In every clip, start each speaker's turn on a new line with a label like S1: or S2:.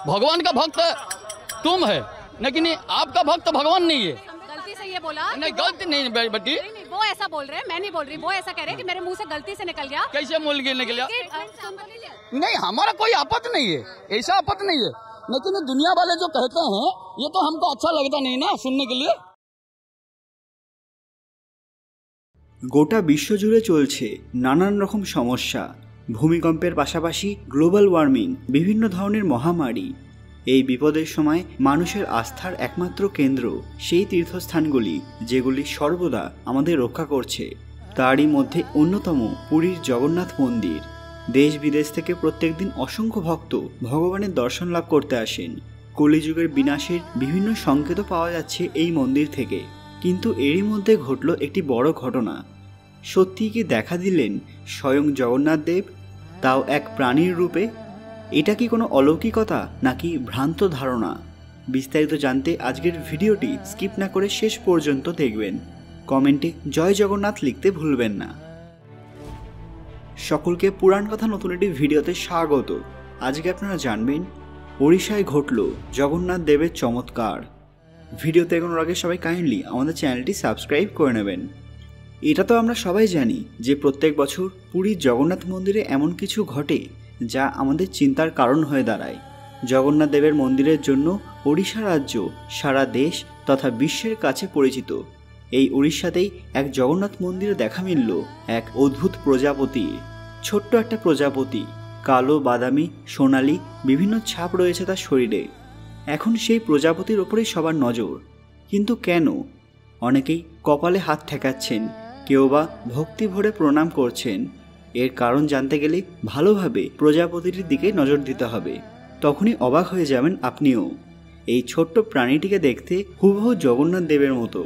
S1: भगवान का भक्त तुम है, लेकिन आपका भक्त भगवान नहीं है।
S2: गलती से ये बोला
S1: नहीं, गलती नहीं बेटी,
S2: वो ऐसा बोल रहे हैं, मैं नहीं बोल रही। वो ऐसा कह रहे हैं कि मेरे मुंह से गलती से निकल गया।
S1: कैसे मूल निकल गया? नहीं, हमारा कोई आपत्ति नहीं है, ऐसा आपत्ति नहीं है, लेकिन दुनिया वाले जो कहते हैं ये तो हमको अच्छा लगता नहीं ना सुनने के लिए।
S3: গোটা বিশ্বজুড়ে চলছে নানান রকম সমস্যা, ভূমিকম্পের পাশাপাশি গ্লোবাল ওয়ার্মিং, বিভিন্ন ধরনের মহামারী। এই বিপদের সময় মানুষের আস্থার একমাত্র কেন্দ্র সেই তীর্থস্থানগুলি যেগুলি সর্বদা আমাদের রক্ষা করছে। তারই মধ্যে অন্যতম পুরীর জগন্নাথ মন্দির। দেশ বিদেশ থেকে প্রত্যেকদিন অসংখ্য ভক্ত ভগবানের দর্শন লাভ করতে আসেন। কলিযুগের বিনাশের বিভিন্ন সংকেত পাওয়া যাচ্ছে এই মন্দির থেকে। কিন্তু এরই মধ্যে ঘটল একটি বড় ঘটনা। সত্যিই কি দেখা দিলেন স্বয়ং জগন্নাথ দেব, তাও এক প্রাণীর রূপে? এটা কি কোনো অলৌকিকতা নাকি ভ্রান্ত ধারণা? বিস্তারিত জানতে আজকের ভিডিওটি স্কিপ না করে শেষ পর্যন্ত দেখবেন। কমেন্টে জয় জগন্নাথ লিখতে ভুলবেন না। সকলকে পুরাণ কথা নতুন একটি ভিডিওতে স্বাগত। আজকে আপনারা জানবেন ওড়িশায় ঘটল জগন্নাথ দেবের চমৎকার। ভিডিওতে এগোনোর আগে সবাই কাইন্ডলি আমাদের চ্যানেলটি সাবস্ক্রাইব করে নেবেন। এটা তো আমরা সবাই জানি যে প্রত্যেক বছর পুরীর জগন্নাথ মন্দিরে এমন কিছু ঘটে যা আমাদের চিন্তার কারণ হয়ে দাঁড়ায়। জগন্নাথ দেবের মন্দিরের জন্য ওড়িশা রাজ্য সারা দেশ তথা বিশ্বের কাছে পরিচিত। এই উড়িষ্যাতেই এক জগন্নাথ মন্দিরে দেখা মিলল এক অদ্ভুত প্রজাপতি। ছোট্ট একটা প্রজাপতি, কালো, বাদামি, সোনালি বিভিন্ন ছাপ রয়েছে তার শরীরে। এখন সেই প্রজাপতির ওপরেই সবার নজর। কিন্তু কেন? অনেকেই কপালে হাত ঠেকাচ্ছেন, কেউ বা ভক্তি ভরে প্রণাম করছেন। এর কারণ জানতে গেলে ভালোভাবে প্রজাপতিটির দিকে নজর দিতে হবে, তখনই অবাক হয়ে যাবেন আপনিও। এই ছোট্ট প্রাণীটিকে দেখতে হুবহু জগন্নাথ দেবের মতো।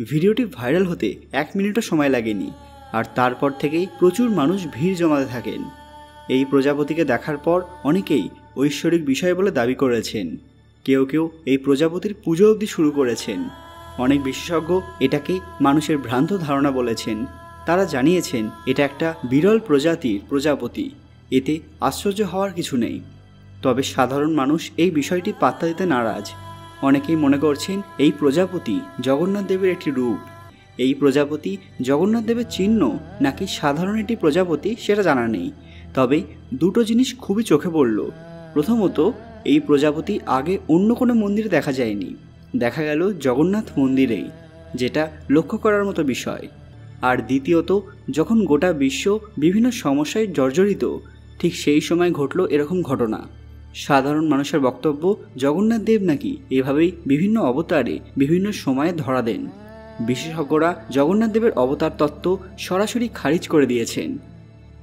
S3: ভিডিওটি ভাইরাল হতে 1 মিনিটও সময় লাগেনি, আর তারপর থেকেই প্রচুর মানুষ ভিড় জমাতে থাকেন। এই প্রজাপতিকে দেখার পর অনেকেই ঐশ্বরিক বিষয় বলে দাবি করেছেন। কেউ কেউ এই প্রজাপতির পুজো অবধি শুরু করেছেন। অনেক বিশেষজ্ঞ এটাকে মানুষের ভ্রান্ত ধারণা বলেছেন। তারা জানিয়েছেন এটা একটা বিরল প্রজাতির প্রজাপতি, এতে আশ্চর্য হওয়ার কিছু নেই। তবে সাধারণ মানুষ এই বিষয়টি পাত্তা দিতে নারাজ। অনেকেই মনে করছেন এই প্রজাপতি জগন্নাথ দেবের একটি রূপ। এই প্রজাপতি জগন্নাথ দেবের চিহ্ন নাকি সাধারণ একটি প্রজাপতি সেটা জানা নেই। তবে দুটো জিনিস খুবই চোখে পড়ল। প্রথমত, এই প্রজাপতি আগে অন্য কোনো মন্দিরে দেখা যায়নি, দেখা গেল জগন্নাথ মন্দিরেই, যেটা লক্ষ্য করার মতো বিষয়। আর দ্বিতীয়ত, যখন গোটা বিশ্ব বিভিন্ন সমস্যায় জর্জরিত, ঠিক সেই সময় ঘটল এরকম ঘটনা। সাধারণ মানুষের বক্তব্য জগন্নাথ দেব নাকি এভাবেই বিভিন্ন অবতারে বিভিন্ন সময়ে ধরা দেন। বিশেষজ্ঞরা জগন্নাথ দেবের অবতার তত্ত্ব সরাসরি খারিজ করে দিয়েছেন।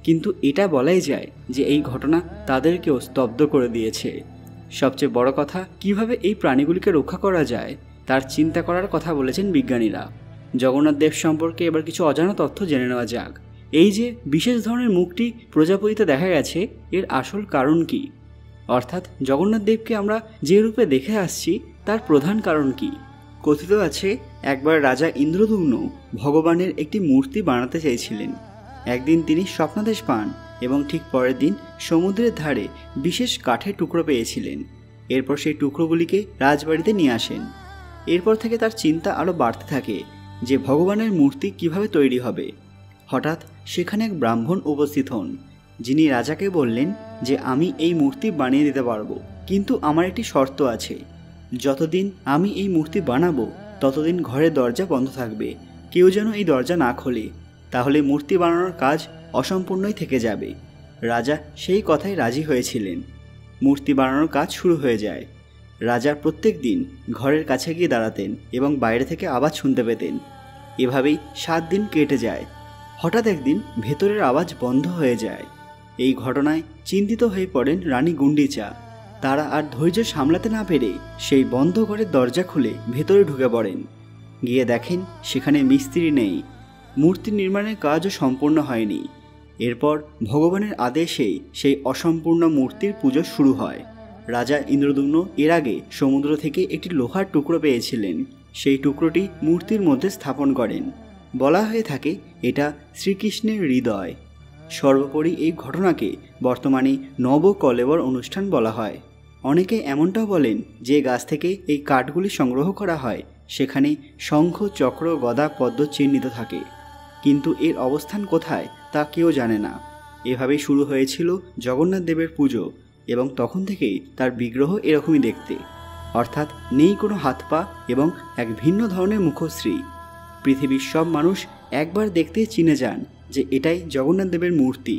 S3: কিন্তু এটা বলাই যায় যে এই ঘটনা তাদেরকেও স্তব্ধ করে দিয়েছে। সবচেয়ে বড় কথা, কিভাবে এই প্রাণীগুলিকে রক্ষা করা যায় তার চিন্তা করার কথা বলেছেন বিজ্ঞানীরা। জগন্নাথ দেব সম্পর্কে এবার কিছু অজানা তথ্য জেনে নেওয়া যাক। এই যে বিশেষ ধরনের মুখটি প্রজাপতিতে দেখা গেছে, এর আসল কারণ কি? অর্থাৎ জগন্নাথ দেবকে আমরা যে রূপে দেখে আসছি তার প্রধান কারণ কি? কথিত আছে একবার রাজা ইন্দ্রদ্যুম্ন ভগবানের একটি মূর্তি বানাতে চেয়েছিলেন। একদিন তিনি স্বপ্নাদেশ পান এবং ঠিক পরের দিন সমুদ্রের ধারে বিশেষ কাঠের টুকরো পেয়েছিলেন। এরপর সেই টুকরোগুলিকে রাজবাড়িতে নিয়ে আসেন। এরপর থেকে তার চিন্তা আরও বাড়তে থাকে যে ভগবানের মূর্তি কিভাবে তৈরি হবে। হঠাৎ সেখানে এক ব্রাহ্মণ উপস্থিত হন, যিনি রাজাকে বললেন যে আমি এই মূর্তি বানিয়ে দিতে পারবো, কিন্তু আমার একটি শর্ত আছে। যতদিন আমি এই মূর্তি বানাবো ততদিন ঘরের দরজা বন্ধ থাকবে, কেউ যেন এই দরজা না খোলে, তাহলে মূর্তি বানানোর কাজ অসম্পূর্ণই থেকে যাবে। রাজা সেই কথায় রাজি হয়েছিলেন। মূর্তি বানানোর কাজ শুরু হয়ে যায়। রাজা প্রত্যেক দিন ঘরের কাছে গিয়ে দাঁড়াতেন এবং বাইরে থেকে আওয়াজ শুনতে পেতেন। এভাবেই 7 দিন কেটে যায়। হঠাৎ একদিন ভেতরের আওয়াজ বন্ধ হয়ে যায়। এই ঘটনায় চিন্তিত হয়ে পড়েন রানী গুন্ডিচা। তারা আর ধৈর্য সামলাতে না পেরে সেই বন্ধ ঘরের দরজা খুলে ভেতরে ঢুকে পড়েন। গিয়ে দেখেন সেখানে মিস্ত্রি নেই, মূর্তি নির্মাণের কাজও সম্পূর্ণ হয়নি। এরপর ভগবানের আদেশে সেই অসম্পূর্ণ মূর্তির পুজো শুরু হয়। রাজা ইন্দ্রদ্যুম্ন এর আগে সমুদ্র থেকে একটি লোহার টুকরো পেয়েছিলেন। সেই টুকরোটি মূর্তির মধ্যে স্থাপন করেন। বলা হয়ে থাকে এটা শ্রীকৃষ্ণের হৃদয়। সর্বোপরি এই ঘটনাকে বর্তমানে নবকলেবর অনুষ্ঠান বলা হয়। অনেকে এমনটাও বলেন যে গাছ থেকে এই কাঠগুলি সংগ্রহ করা হয় সেখানে শঙ্খ, চক্র, গদা, পদ্ম চিহ্নিত থাকে, কিন্তু এর অবস্থান কোথায় তা কেউ জানে না। এভাবেই শুরু হয়েছিল জগন্নাথ দেবের পুজো এবং তখন থেকেই তার বিগ্রহ এরকমই দেখতে, অর্থাৎ নেই কোনো হাত পা এবং এক ভিন্ন ধরনের মুখশ্রী। পৃথিবীর সব মানুষ একবার দেখতে চিনে যান যে এটাই জগন্নাথ দেবের মূর্তি,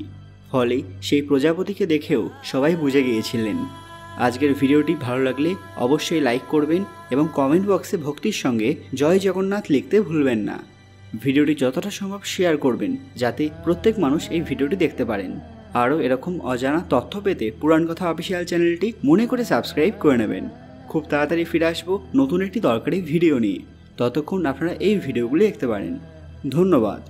S3: ফলে সেই প্রজাপতিকে দেখেও সবাই বুঝে গিয়েছিলেন। আজকের ভিডিওটি ভালো লাগলে অবশ্যই লাইক করবেন এবং কমেন্ট বক্সে ভক্তির সঙ্গে জয় জগন্নাথ লিখতে ভুলবেন না। ভিডিওটি যতটা সম্ভব শেয়ার করবেন যাতে প্রত্যেক মানুষ এই ভিডিওটি দেখতে পারেন। আরও এরকম অজানা তথ্য পেতে পুরাণ কথা অফিসিয়াল চ্যানেলটি মনে করে সাবস্ক্রাইব করে নেবেন। খুব তাড়াতাড়ি ফিরে আসবো নতুন একটি দরকারি ভিডিও নিয়ে, ততক্ষণ আপনারা এই ভিডিওগুলি দেখতে পারেন। ধন্যবাদ।